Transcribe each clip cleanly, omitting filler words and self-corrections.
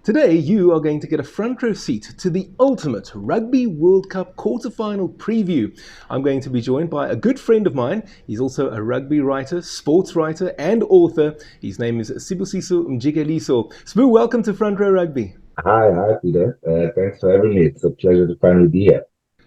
Today, you are going to get a front row seat to the ultimate Rugby World Cup quarterfinal preview. I'm going to be joined by a good friend of mine. He's also a rugby writer, sports writer, and author. His name is Sibusiso Mjikeliso. Sbu, welcome to Front Row Rugby. Hi, Peter. Thanks for having me. It's a pleasure to finally be here.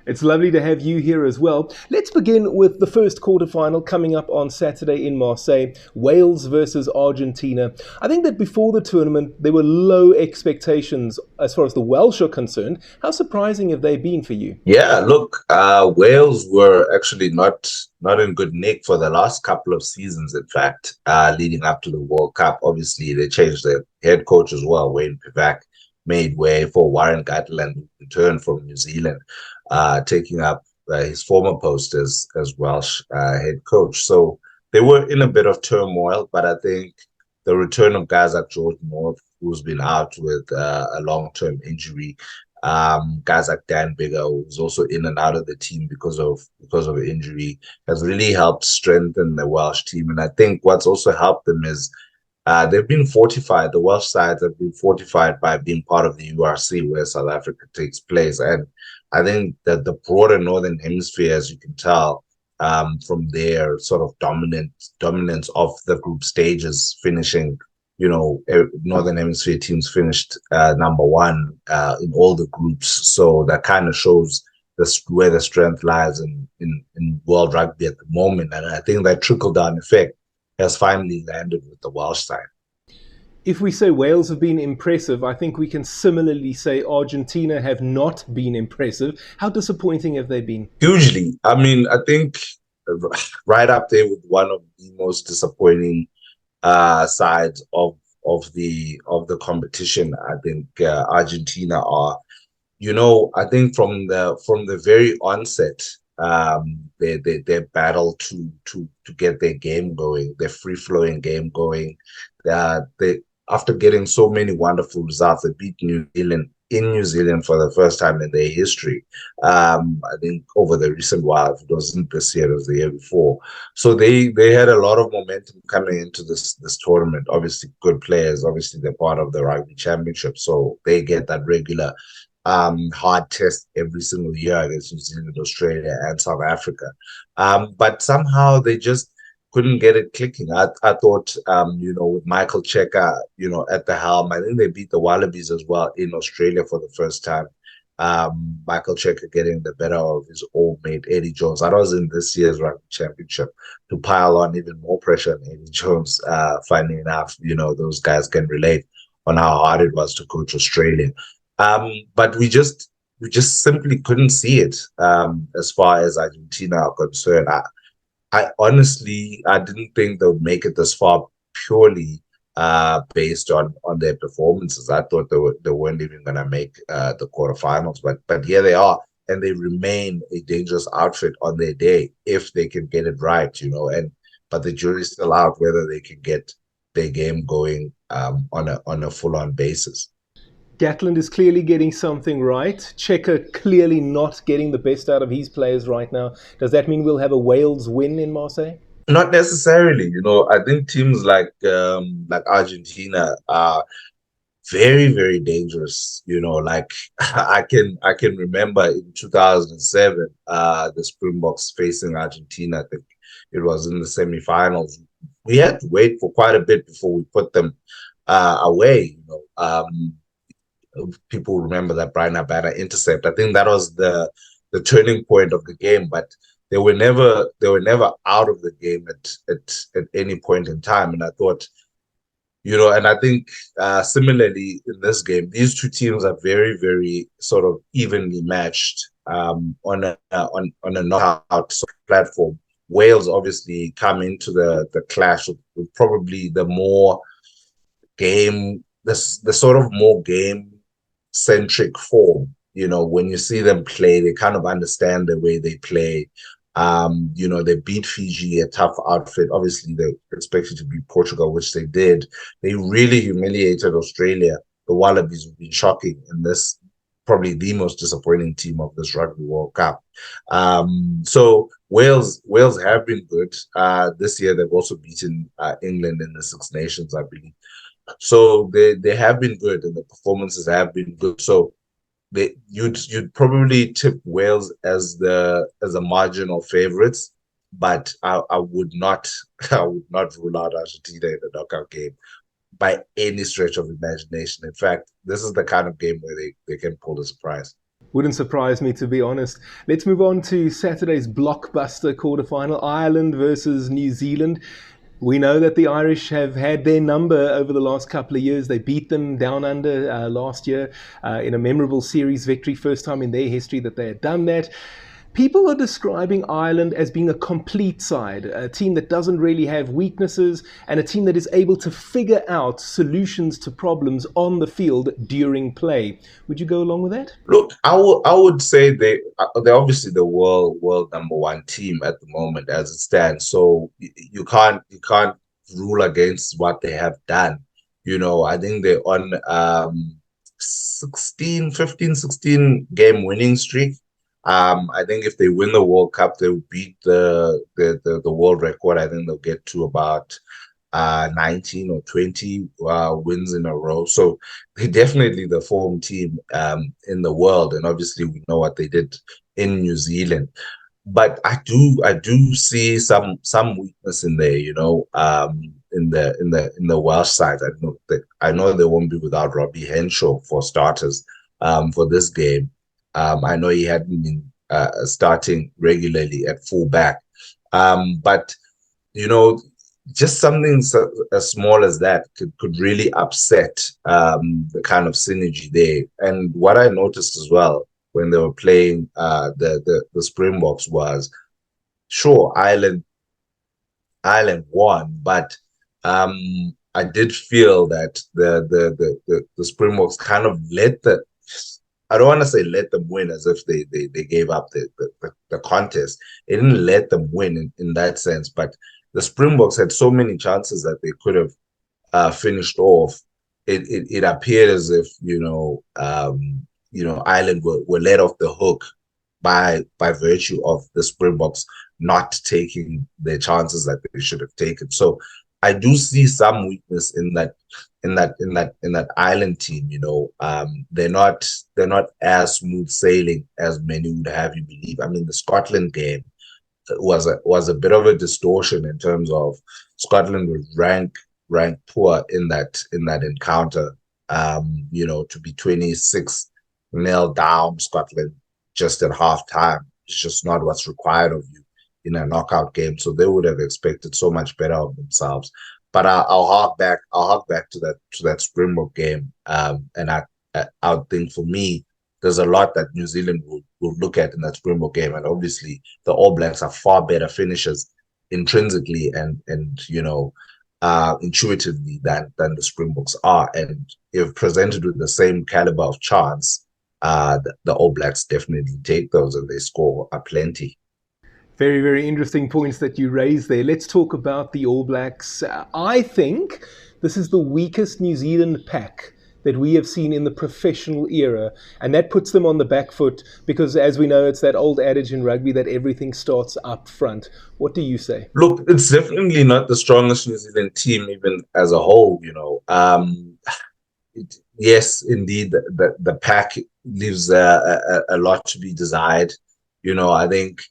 It's lovely to have you here as well. Let's begin with the first quarterfinal coming up on Saturday in Marseille, Wales versus Argentina. I think that before the tournament, there were low expectations as far as the Welsh are concerned. How surprising have they been for you? Yeah, look, Wales were actually not in good nick for the last couple of seasons. In fact, leading up to the World Cup, obviously they changed their head coach as well. Wayne Pivac made way for Warren Gatland, who returned from New Zealand, taking up his former post as Welsh head coach. So they were in a bit of turmoil, but I think the return of guys like George North, who's been out with a long-term injury, guys like Dan Bigger, who's also in and out of the team because of injury, has really helped strengthen the Welsh team. And I think what's also helped them is they've been fortified. The Welsh sides have been fortified by being part of the URC, where South Africa takes place. And I think that the broader Northern Hemisphere, as you can tell, from their sort of dominance of the group stages, finishing, Northern Hemisphere teams finished number one in all the groups. So that kind of shows where the strength lies in world rugby at the moment. And I think that trickle down effect has finally landed with the Welsh side. If we say Wales have been impressive, I think we can similarly say Argentina have not been impressive. How disappointing have they been? Hugely. I mean, I think right up there with one of the most disappointing sides of the competition. I think Argentina are, I think from the very onset, their battle to get their game going, their free flowing game going. They After getting so many wonderful results, they beat New Zealand in New Zealand for the first time in their history. I think over the recent while, it wasn't this year, it was the year before. So they had a lot of momentum coming into this tournament. Obviously, good players. Obviously, they're part of the Rugby Championship, so they get that regular hard test every single year against New Zealand, Australia, and South Africa. But somehow they just couldn't get it clicking. I thought, with Michael Checker, at the helm, I think they beat the Wallabies as well in Australia for the first time. Michael Checker getting the better of his old mate, Eddie Jones. That was in this year's Rugby Championship to pile on even more pressure on Eddie Jones. Funny enough, those guys can relate on how hard it was to coach Australia. But we just simply couldn't see it as far as Argentina are concerned. I honestly, I didn't think they would make it this far purely based on their performances. I thought they weren't even going to make the quarterfinals, but here they are, and they remain a dangerous outfit on their day if they can get it right, but the jury's still out whether they can get their game going on a full on basis. Gatland is clearly getting something right. Checker clearly not getting the best out of his players right now. Does that mean we'll have a Wales win in Marseille? Not necessarily, I think teams like Argentina are very, very dangerous. Like I can remember in 2007, the Springboks facing Argentina. I think it was in the semifinals. We had to wait for quite a bit before we put them away. People remember that Brian Abada intercept. I think that was the turning point of the game, but they were never out of the game at any point in time. And I thought, and I think similarly in this game, these two teams are very, very sort of evenly matched on a knockout platform. Wales obviously come into the clash with probably the more game, the sort of more game centric form. When you see them play, they kind of understand the way they play. They beat Fiji, a tough outfit. Obviously, they expected to beat Portugal, which they did. They really humiliated Australia. The Wallabies have been shocking in this, probably the most disappointing team of this Rugby World Cup. So Wales have been good. This year, they've also beaten England in the Six Nations, I believe. So they have been good, and the performances have been good. So you'd probably tip Wales as a marginal favorites, but I would not I would not rule out Argentina in the knockout game by any stretch of imagination. In fact, this is the kind of game where they can pull a surprise. Wouldn't surprise me, to be honest. Let's move on to Saturday's blockbuster quarterfinal, Ireland versus New Zealand. We know that the Irish have had their number over the last couple of years. They beat them down under last year in a memorable series victory, first time in their history that they had done that. People are describing Ireland as being a complete side, a team that doesn't really have weaknesses, and a team that is able to figure out solutions to problems on the field during play. Would you go along with that? Look, I would say they're obviously the world number one team at the moment as it stands. So you can't rule against what they have done. I think they're on 16 game winning streak. I think if they win the World Cup, they'll beat the world record. I think they'll get to about 19 or 20 wins in a row. So they're definitely the form team in the world. And obviously we know what they did in New Zealand. But I do see some weakness in there, in the Welsh side. I know they won't be without Robbie Henshaw for starters for this game. I know he hadn't been starting regularly at fullback. But you know, just something as small as that could really upset the kind of synergy there. And what I noticed as well when they were playing the Springboks was, sure, Ireland won, but I did feel that the Springboks kind of let the, I don't want to say let them win as if they gave up the contest. They didn't let them win in that sense, but the Springboks had so many chances that they could have finished off. It appeared as if Ireland were let off the hook by virtue of the Springboks not taking their chances that they should have taken. So I do see some weakness in that Ireland team. They're not as smooth sailing as many would have you believe. I mean, the Scotland game was a bit of a distortion in terms of Scotland was ranked poor in that encounter. To be 26-0 down Scotland just at half time is just not what's required of you in a knockout game. So they would have expected so much better of themselves. But I'll hark back to that Springbok game. And I would think for me, there's a lot that New Zealand will look at in that Springbok game. And obviously the All Blacks are far better finishers intrinsically and intuitively than the Springboks are. And if presented with the same caliber of chance, the All Blacks definitely take those and they score a plenty. Very, very interesting points that you raised there. Let's talk about the All Blacks. I think this is the weakest New Zealand pack that we have seen in the professional era, and that puts them on the back foot because, as we know, it's that old adage in rugby that everything starts up front. What do you say? Look, it's definitely not the strongest New Zealand team, even as a whole. Yes, indeed, the pack leaves a lot to be desired. I think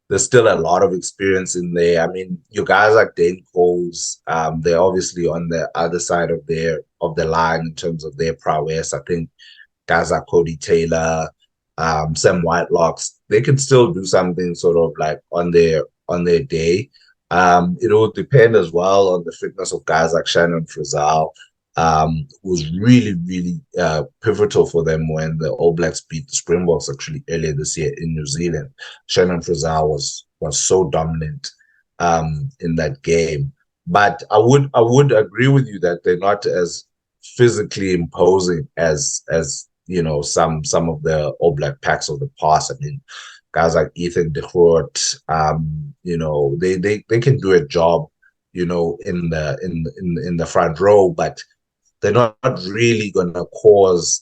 there's still a lot of experience in there. I mean, you guys like Dane Coles, they're obviously on the other side of the line in terms of their prowess. I think guys like Cody Taylor, Sam Whitelocks, they can still do something sort of like on their day. It will depend as well on the fitness of guys like Shannon Frizzell, was really, really pivotal for them when the All Blacks beat the Springboks actually earlier this year in New Zealand. Shannon Frizzell was so dominant in that game. But I would agree with you that they're not as physically imposing as some of the All Black packs of the past. I mean, guys like Ethan de Groot, they can do a job, in the front row, but they're not really going to cause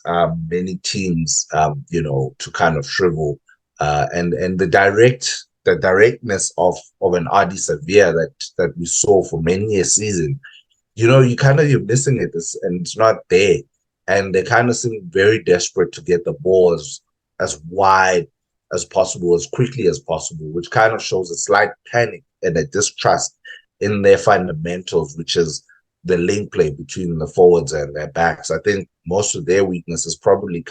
many teams, to kind of shrivel. And the directness of an RD Sevilla that we saw for many a season, you're missing it, and it's not there. And they kind of seem very desperate to get the ball as wide as possible, as quickly as possible, which kind of shows a slight panic and a distrust in their fundamentals, which is the link play between the forwards and their backs. I think most of their weaknesses probably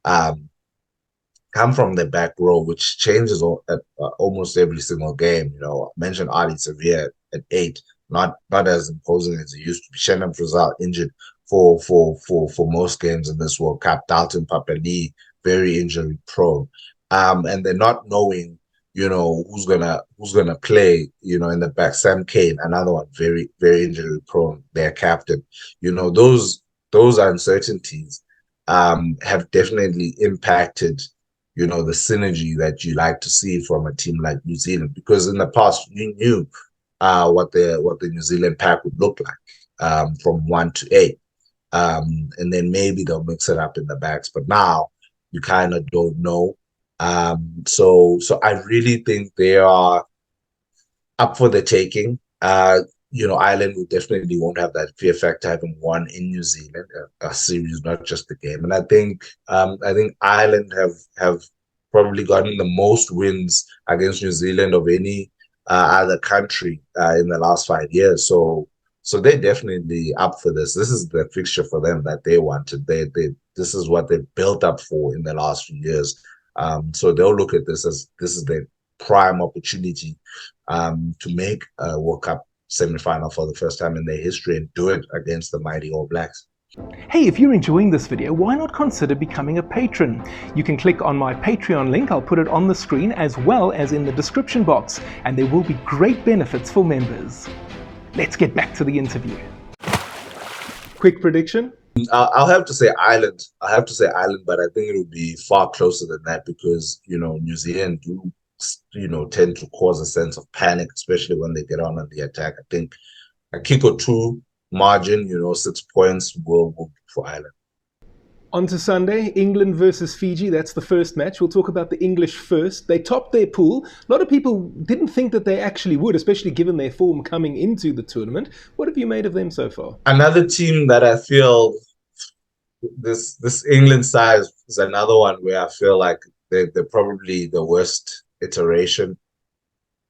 um, come from the back row, which changes at almost every single game. I mentioned Ali Sevilla at 8, not as imposing as it used to be. Shannon Frizzell injured for most games in this World Cup. Dalton Papali very injury prone, and they're not knowing who's gonna play in the back. Sam Kane, another one, very very injury prone, their captain. Those uncertainties have definitely impacted the synergy that you like to see from a team like New Zealand, because in the past you knew what the New Zealand pack would look like, from 1 to 8, and then maybe they'll mix it up in the backs, but now you kind of don't know. So I really think they are up for the taking. Ireland will definitely won't have that fear factor having won in New Zealand a series, not just the game. And I think Ireland have probably gotten the most wins against New Zealand of any other country in the last 5 years. So they're definitely up for this. This is the fixture for them that they wanted. This is what they built up for in the last few years. So they'll look at this as this is their prime opportunity to make a World Cup semi-final for the first time in their history and do it against the mighty All Blacks. Hey, if you're enjoying this video, why not consider becoming a patron? You can click on my Patreon link, I'll put it on the screen as well as in the description box, and there will be great benefits for members. Let's get back to the interview. Quick prediction? I'll have to say Ireland. But I think it'll be far closer than that because, New Zealand do, tend to cause a sense of panic, especially when they get on the attack. I think a kick or two margin, 6 points will be for Ireland. On to Sunday, England versus Fiji. That's the first match. We'll talk about the English first. They topped their pool. A lot of people didn't think that they actually would, especially given their form coming into the tournament. What have you made of them so far? Another team that I feel this England side is another one where I feel like they're probably the worst iteration.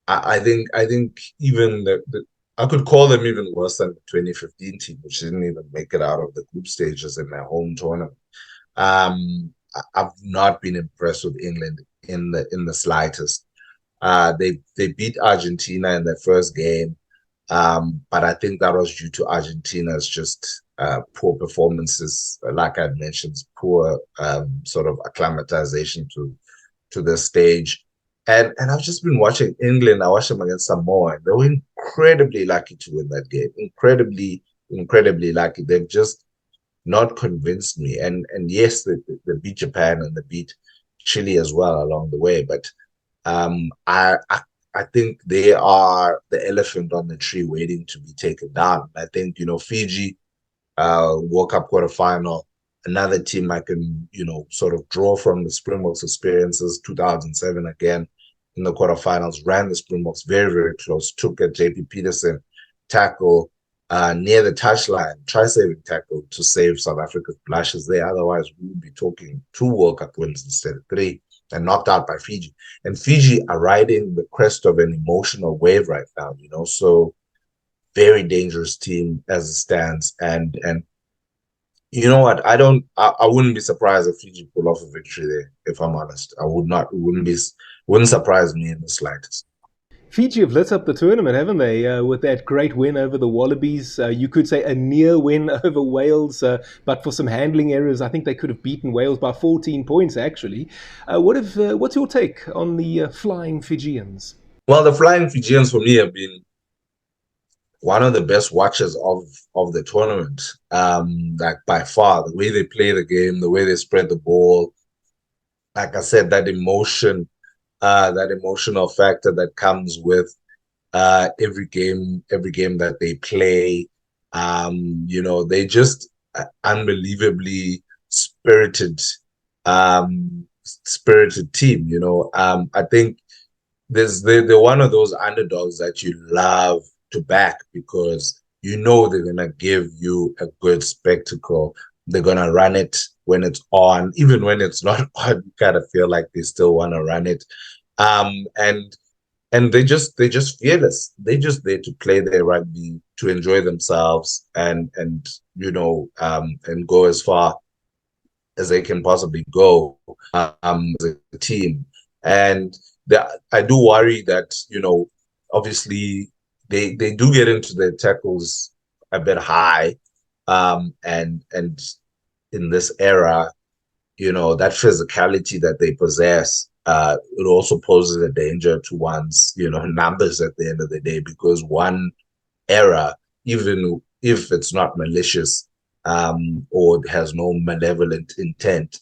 I think even I could call them even worse than the 2015 team, which didn't even make it out of the group stages in their home tournament. I've not been impressed with England in the slightest. They beat Argentina in their first game, but I think that was due to Argentina's just poor performances, like I mentioned, poor sort of acclimatization to the stage. And I've just been watching England. I watched them against Samoa, and they were incredibly lucky to win that game. Incredibly lucky. They've just not convinced me. And yes, they beat Japan and they beat Chile as well along the way. But I think they are the elephant on the tree waiting to be taken down. I think, Fiji, World Cup quarterfinal, another team I can, sort of draw from the Springboks experiences, 2007 again in the quarterfinals, ran the Springboks very, very close, took a JP Peterson tackle near the touchline, try-saving tackle to save South Africa's blushes there. Otherwise, we would be talking 2 World Cup wins instead of 3, and knocked out by Fiji. And Fiji are riding the crest of an emotional wave right now, so very dangerous team as it stands. And you know what? I wouldn't be surprised if Fiji pull off a victory there, if I'm honest. I would not. It wouldn't surprise me in the slightest. Fiji have lit up the tournament, haven't they? With that great win over the Wallabies. You could say a near win over Wales, but for some handling errors, I think they could have beaten Wales by 14 points, actually. What's your take on the Flying Fijians? Well, the Flying Fijians, for me, have been one of the best watchers of the tournament, like by far. The way they play the game, the way they spread the ball, like I said, that emotion, that emotional factor that comes with every game that they play. They just unbelievably spirited team. I think they're one of those underdogs that you love to back because you know they're gonna give you a good spectacle. They're gonna run it when it's on, even when it's not on. You kind of feel like they still want to run it, um, and and they just fearless. They just there to play their rugby, to enjoy themselves, and and go as far as they can possibly go, as a team. And I do worry that, obviously they do get into their tackles a bit high, and in this era, that physicality that they possess, it also poses a danger to one's, numbers at the end of the day, because one error, even if it's not malicious, or has no malevolent intent,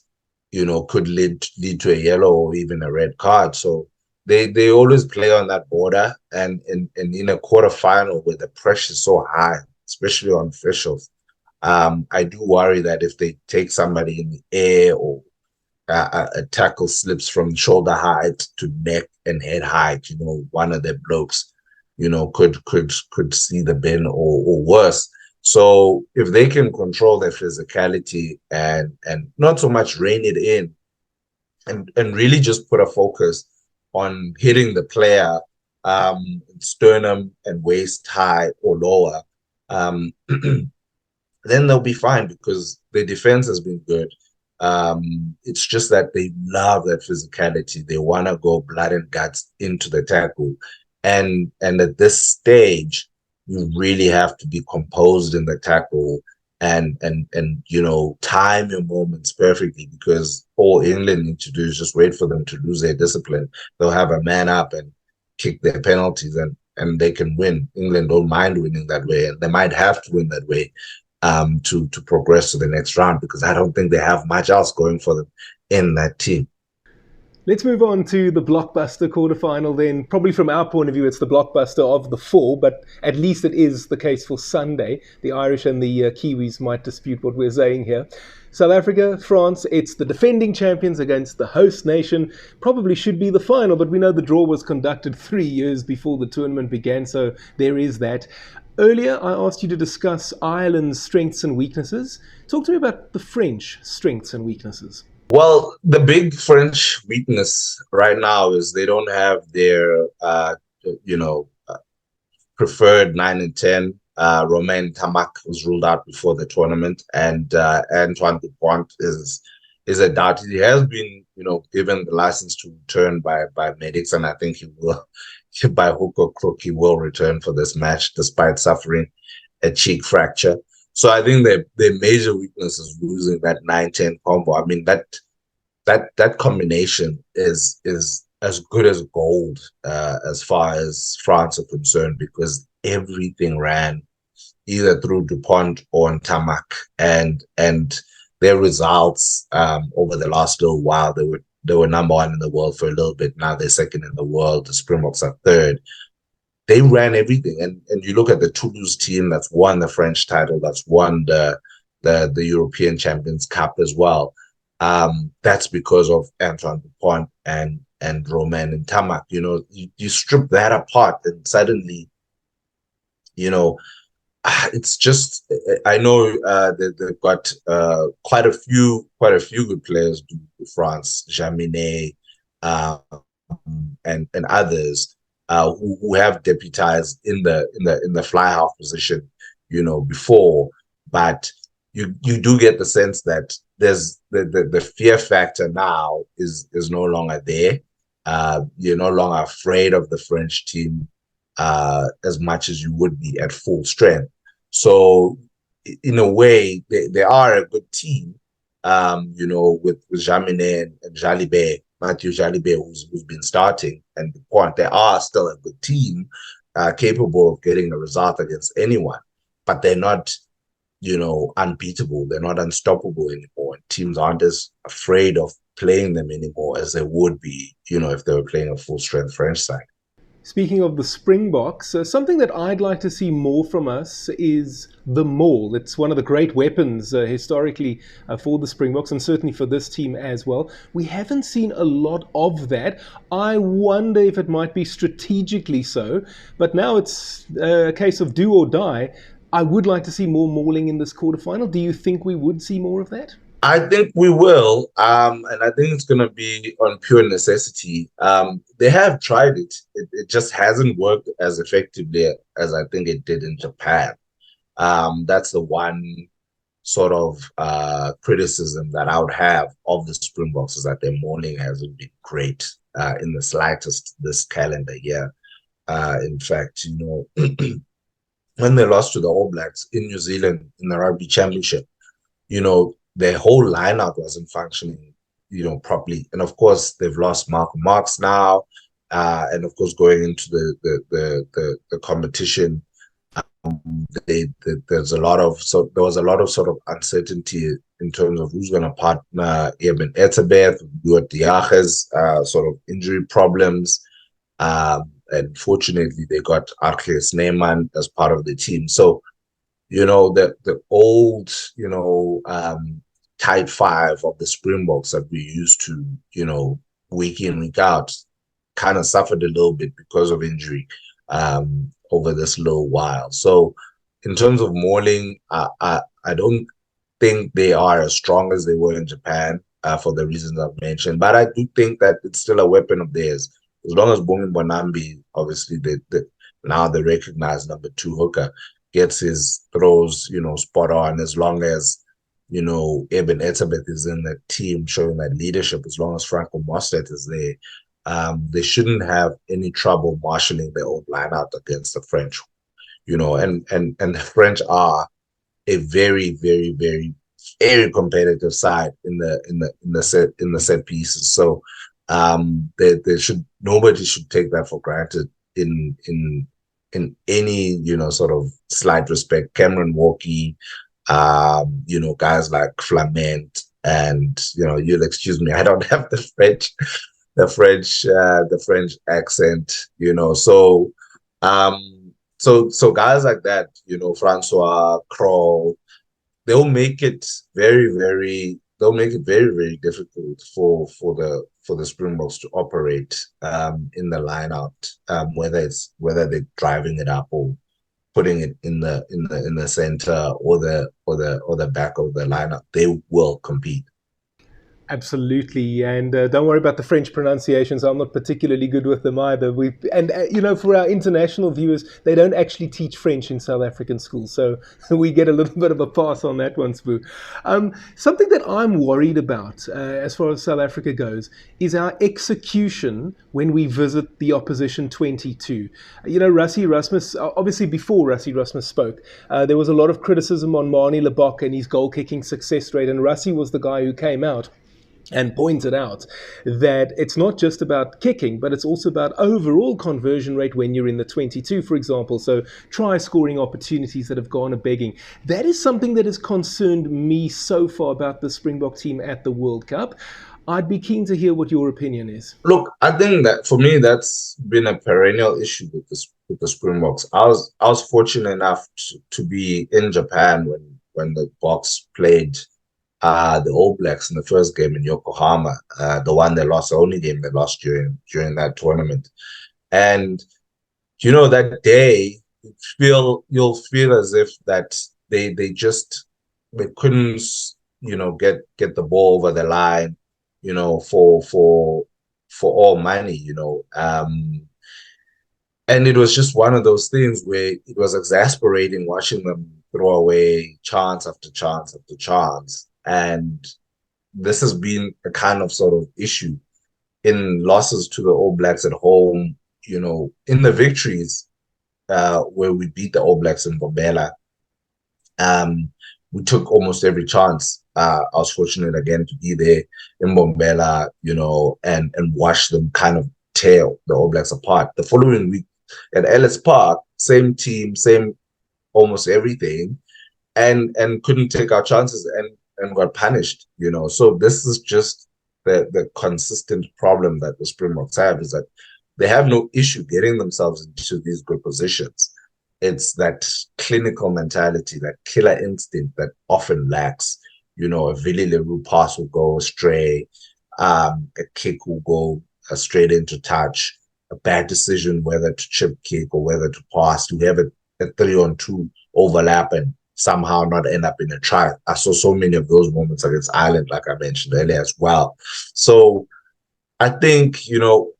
could lead to a yellow or even a red card. So they always play on that border, and in a quarterfinal where the pressure is so high, especially on officials, I do worry that if they take somebody in the air, or a tackle slips from shoulder height to neck and head height, one of their blokes, could see the bin, or worse. So if they can control their physicality, and not so much rein it in, and really just put a focus on hitting the player, sternum and waist high or lower, um, then they'll be fine, because their defense has been good. It's just that they love that physicality. They want to go blood and guts into the tackle. And at this stage, you really have to be composed in the tackle, and time your moments perfectly, because all England need to do is just wait for them to lose their discipline. They'll have a man up and kick their penalties, and they can win. England don't mind winning that way, and they might have to win that way, to progress to the next round, because I don't think they have much else going for them in that team. Let's move on to the blockbuster quarterfinal then. Probably from our point of view, it's the blockbuster of the four, but at least it is the case for Sunday. The Irish and the Kiwis might dispute what we're saying here. South Africa, France, it's the defending champions against the host nation. Probably should be the final, but we know the draw was conducted 3 years before the tournament began, so there is that. Earlier, I asked you to discuss Ireland's strengths and weaknesses. Talk to me about the French strengths and weaknesses. Well, the big French weakness right now is they don't have their, you know, uh, preferred 9 and 10. Romain Tamac was ruled out before the tournament, and Antoine Dupont is a doubt. He has been, given the license to return by medics, and I think he will, by hook or crook, he will return for this match despite suffering a cheek fracture. So I think their major weakness is losing that 9-10 combo. I mean, that combination is as good as gold, as far as France are concerned, because everything ran either through Dupont or on Tamac, and their results, over the last little while, they were number one in the world for a little bit. Now they're second in the world. The Springboks are third. They ran everything, and you look at the Toulouse team that's won the French title, that's won the European Champions Cup as well. That's because of Antoine Dupont and Romain and Tamac. You strip that apart, and suddenly, it's just, I know, they've got quite a few good players to France, Jaminet, and others, who have deputized in the fly half position, before, but you do get the sense that there's the fear factor now is no longer there. You're no longer afraid of the French team, as much as you would be at full strength. So in a way, they are a good team, with Jaminet and Jalibert, Mathieu Jalibert, who's been starting, and the point, they are still a good team, capable of getting a result against anyone, but they're not, unbeatable. They're not unstoppable anymore. Teams aren't as afraid of playing them anymore as they would be, if they were playing a full strength French side. Speaking of the Springboks, something that I'd like to see more from us is the maul. It's one of the great weapons historically for the Springboks, and certainly for this team as well. We haven't seen a lot of that. I wonder if it might be strategically so, but now it's a case of do or die. I would like to see more mauling in this quarterfinal. Do you think we would see more of that? I think we will, and I think it's going to be on pure necessity. They have tried it. It just hasn't worked as effectively as I think it did in Japan. That's the one sort of criticism that I would have of the Springboks, is that their morning hasn't been great in the slightest this calendar year. In fact, when they lost to the All Blacks in New Zealand in the Rugby Championship, their whole lineup wasn't functioning, properly. And of course, they've lost Malcolm Marx now, and of course, going into the competition, there was a lot of sort of uncertainty in terms of who's going to partner Eben Etzebeth, Stuart Diage's sort of injury problems. And fortunately, they got Archie Neyman as part of the team. So, the old, tight five of the Springboks that we used to, week in, week out, kind of suffered a little bit because of injury over this little while. So in terms of mauling, I don't think they are as strong as they were in Japan for the reasons I've mentioned. But I do think that it's still a weapon of theirs. As long as Bongi Bonambi, obviously, now the recognized number 2 hooker, gets his throws, spot on, as long as, Eben Etzebeth is in the team showing that leadership, as long as Franco Mostert is there, they shouldn't have any trouble marshalling their own lineup against the French, and the French are a very, very, very, very competitive side in the set pieces. So nobody should take that for granted in any sort of slight respect. Cameron Walkie, guys like Flament, and you'll excuse me, I don't have the French accent, so guys like that, Francois Kroll, they'll make it very, very very difficult for the Springboks to operate in the lineup, whether they're driving it up or putting it in the center or the back of the lineup. They will compete. Absolutely, and don't worry about the French pronunciations. I'm not particularly good with them either. For our international viewers, they don't actually teach French in South African schools, so we get a little bit of a pass on that one, Spoo. Something that I'm worried about, as far as South Africa goes, is our execution when we visit the opposition 22. Rassie Erasmus, obviously before Rassie Erasmus spoke, there was a lot of criticism on Manie Lebok and his goal-kicking success rate, and Rassie was the guy who came out and pointed out that it's not just about kicking, but it's also about overall conversion rate when you're in the 22, for example. So try scoring opportunities that have gone a begging. That is something that has concerned me so far about the Springbok team at the World Cup. I'd be keen to hear what your opinion is. Look, I think that for me, that's been a perennial issue with the Springboks. I was fortunate enough to be in Japan when the Boks played the All Blacks in the first game in Yokohama, the one they lost, the only game they lost during that tournament. And that day, you'll feel as if that they couldn't get the ball over the line, for all money, and it was just one of those things where it was exasperating watching them throw away chance after chance after chance. And this has been a kind of sort of issue in losses to the All Blacks at home, in the victories where we beat the All Blacks in Bombela. We took almost every chance. I was fortunate again to be there in Bombela, and watch them kind of tear the All Blacks apart. The following week at Ellis Park, same team, same almost everything, and couldn't take our chances and got punished, So this is just the consistent problem that the Springboks have, is that they have no issue getting themselves into these good positions. It's that clinical mentality, that killer instinct that often lacks. A Willie Leroux pass will go astray, a kick will go straight into touch, a bad decision whether to chip kick or whether to pass. We have a 3-on-2 overlap and somehow not end up in a try. I saw so many of those moments against Ireland, like I mentioned earlier as well. So I think,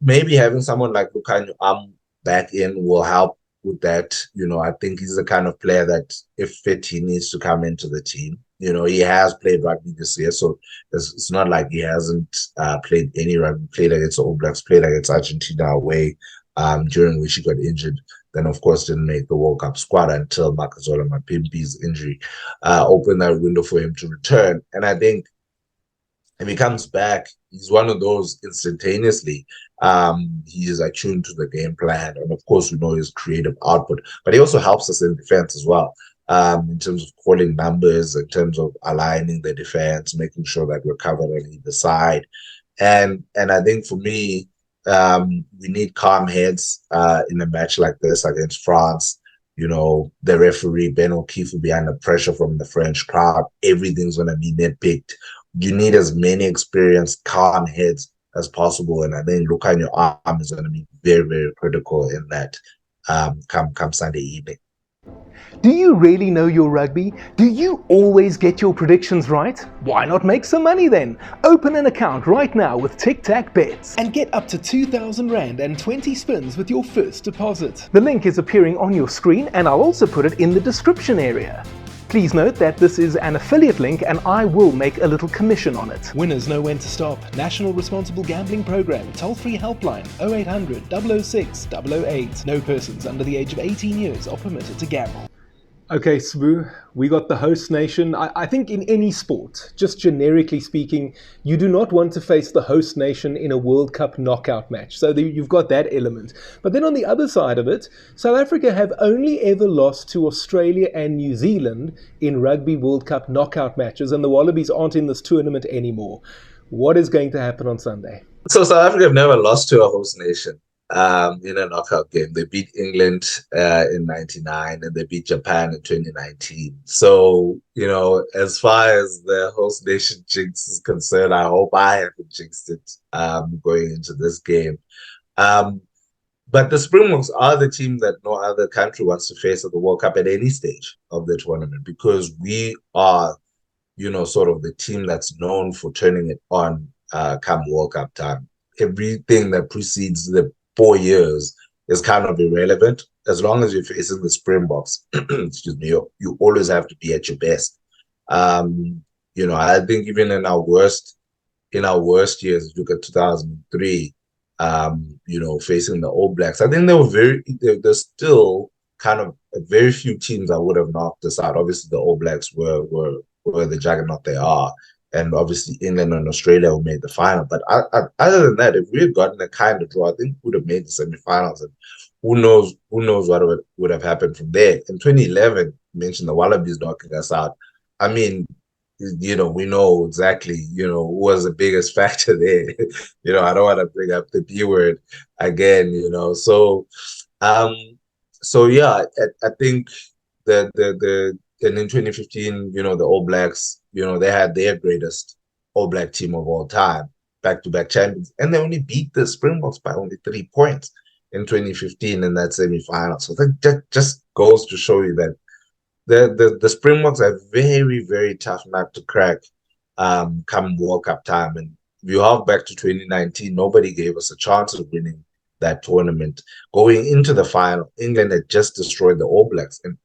maybe having someone like Lukanyo back in will help with that. I think he's the kind of player that if fit, he needs to come into the team. He has played rugby this year, so it's not like he hasn't played any rugby, played against the All Blacks, played against Argentina away, during which he got injured. Then, of course, didn't make the World Cup squad until Makazola Mapimpi's injury opened that window for him to return. And I think if he comes back, he's one of those instantaneously. He is attuned to the game plan, and of course, we know his creative output. But he also helps us in defense as well, in terms of calling numbers, in terms of aligning the defense, making sure that we're covered on either side. And I think for me, we need calm heads in a match like this against France. The referee, Ben O'Keefe, will be under pressure from the French crowd. Everything's going to be nitpicked. You need as many experienced, calm heads as possible. And I think Lukanyo arm is going to be very, very critical in that come Sunday evening. Do you really know your rugby? Do you always get your predictions right? Why not make some money then? Open an account right now with Tic Tac Bets and get up to 2,000 Rand and 20 spins with your first deposit. The link is appearing on your screen and I'll also put it in the description area. Please note that this is an affiliate link and I will make a little commission on it. Winners know when to stop. National Responsible Gambling Program. Toll-free helpline 0800 006 008. No persons under the age of 18 years are permitted to gamble. Okay, Sibu, we got the host nation. I think in any sport, just generically speaking, you do not want to face the host nation in a World Cup knockout match. So you've got that element. But then on the other side of it, South Africa have only ever lost to Australia and New Zealand in Rugby World Cup knockout matches, and the Wallabies aren't in this tournament anymore. What is going to happen on Sunday? So South Africa have never lost to a host nation in a knockout game. They beat England in 99 and they beat Japan in 2019. So, as far as the host nation jinx is concerned, I hope I haven't jinxed it going into this game. But the Springboks are the team that no other country wants to face at the World Cup at any stage of the tournament, because we are, sort of the team that's known for turning it on come World Cup time. Everything that precedes the 4 years is kind of irrelevant. As long as you're facing the Springboks, excuse me, you always have to be at your best. I think even in our worst years, look at 2003, facing the All Blacks, I think there's still kind of very few teams that would have knocked us out. Obviously, the All Blacks were the juggernaut they are. And obviously England and Australia who made the final. But other than that, if we had gotten a kind of draw, I think we would have made the semifinals. And who knows what would have happened from there. In 2011, you mentioned the Wallabies knocking us out. I mean, we know exactly, who was the biggest factor there. I don't want to bring up the B word again, So, yeah, I think and in 2015, the All Blacks, they had their greatest All Black team of all time, back-to-back champions, and they only beat the Springboks by only 3 points in 2015 in that semi-final. So that just goes to show you that the Springboks are very, very tough nut to crack come World Cup time. And if you hark back to 2019, nobody gave us a chance of winning that tournament. Going into the final, England had just destroyed the All Blacks. And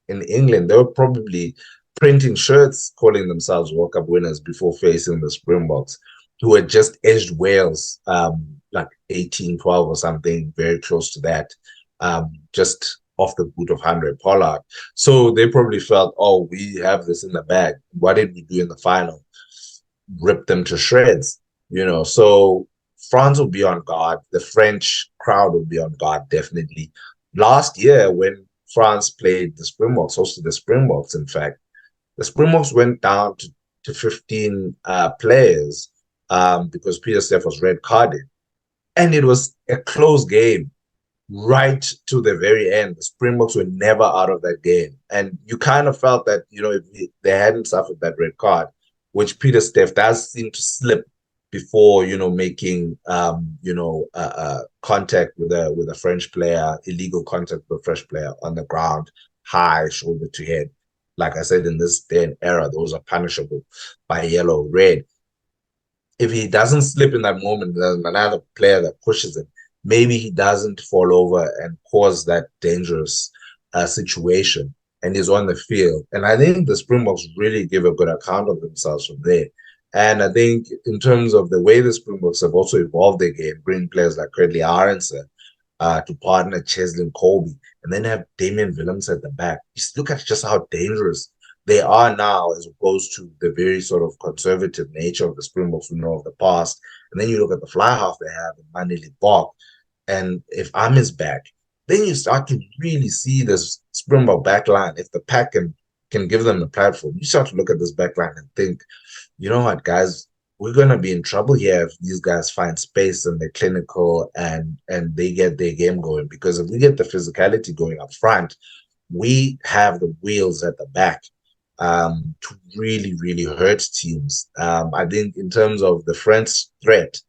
in England, they were probably printing shirts calling themselves World Cup winners before facing the Springboks, who had just edged Wales like 18-12 or something, very close to that, just off the boot of Handré Pollard. So they probably felt, oh, we have this in the bag. What did we do in the final? Rip them to shreds, So France will be on guard. The French crowd will be on guard, definitely. Last year, when France played the Springboks, hosted the Springboks, in fact, the Springboks went down to 15 players because Peter Steff was red carded. And it was a close game right to the very end. The Springboks were never out of that game. And you kind of felt that, if they hadn't suffered that red card, which Peter Steff does seem to slip before, making, contact with a French player, illegal contact with a French player on the ground high, shoulder to head. Like I said, in this day and era, those are punishable by yellow, red. If he doesn't slip in that moment, there's another player that pushes him. Maybe he doesn't fall over and cause that dangerous situation and is on the field. And I think the Springboks really give a good account of themselves from there. And I think in terms of the way the Springboks have also evolved their game, bringing players like Credley Aronson to partner Cheslin Colby, and then have Damian Willems at the back. Just look at just how dangerous they are now as opposed to the very sort of conservative nature of the Springboks we know of the past. And then you look at the fly half they have in Manili Bok, and if Ahmed's back, then you start to really see this Springbok backline. If the pack can give them a platform, you start to look at this backline and think, you know what, guys, we're gonna be in trouble here if these guys find space and they're clinical and they get their game going. Because if we get the physicality going up front, we have the wheels at the back to really, really hurt teams. I think in terms of the French threat,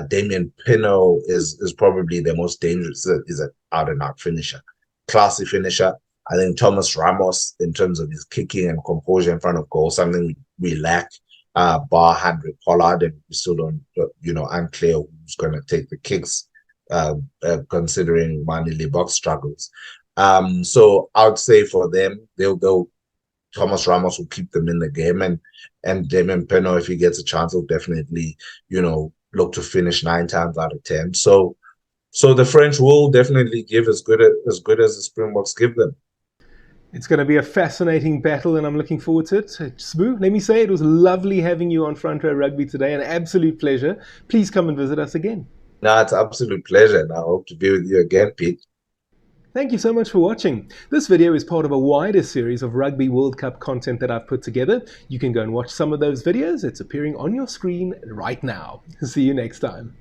Damien Pinot is probably the most dangerous. Is an out and out finisher, classy finisher. I think Thomas Ramos, in terms of his kicking and composure in front of goal, something we lack. Bar Henry Pollard, and we still don't, unclear who's going to take the kicks, considering Manili Bok's struggles. So I would say for them, they'll Thomas Ramos will keep them in the game, and Damien Pinot, if he gets a chance, will definitely, look to finish 9 times out of 10. So the French will definitely give as good as the Springboks give them. It's going to be a fascinating battle, and I'm looking forward to it. Sbu, let me say it was lovely having you on Front Row Rugby today, an absolute pleasure. Please come and visit us again. No, it's an absolute pleasure, and I hope to be with you again, Pete. Thank you so much for watching. This video is part of a wider series of Rugby World Cup content that I've put together. You can go and watch some of those videos. It's appearing on your screen right now. See you next time.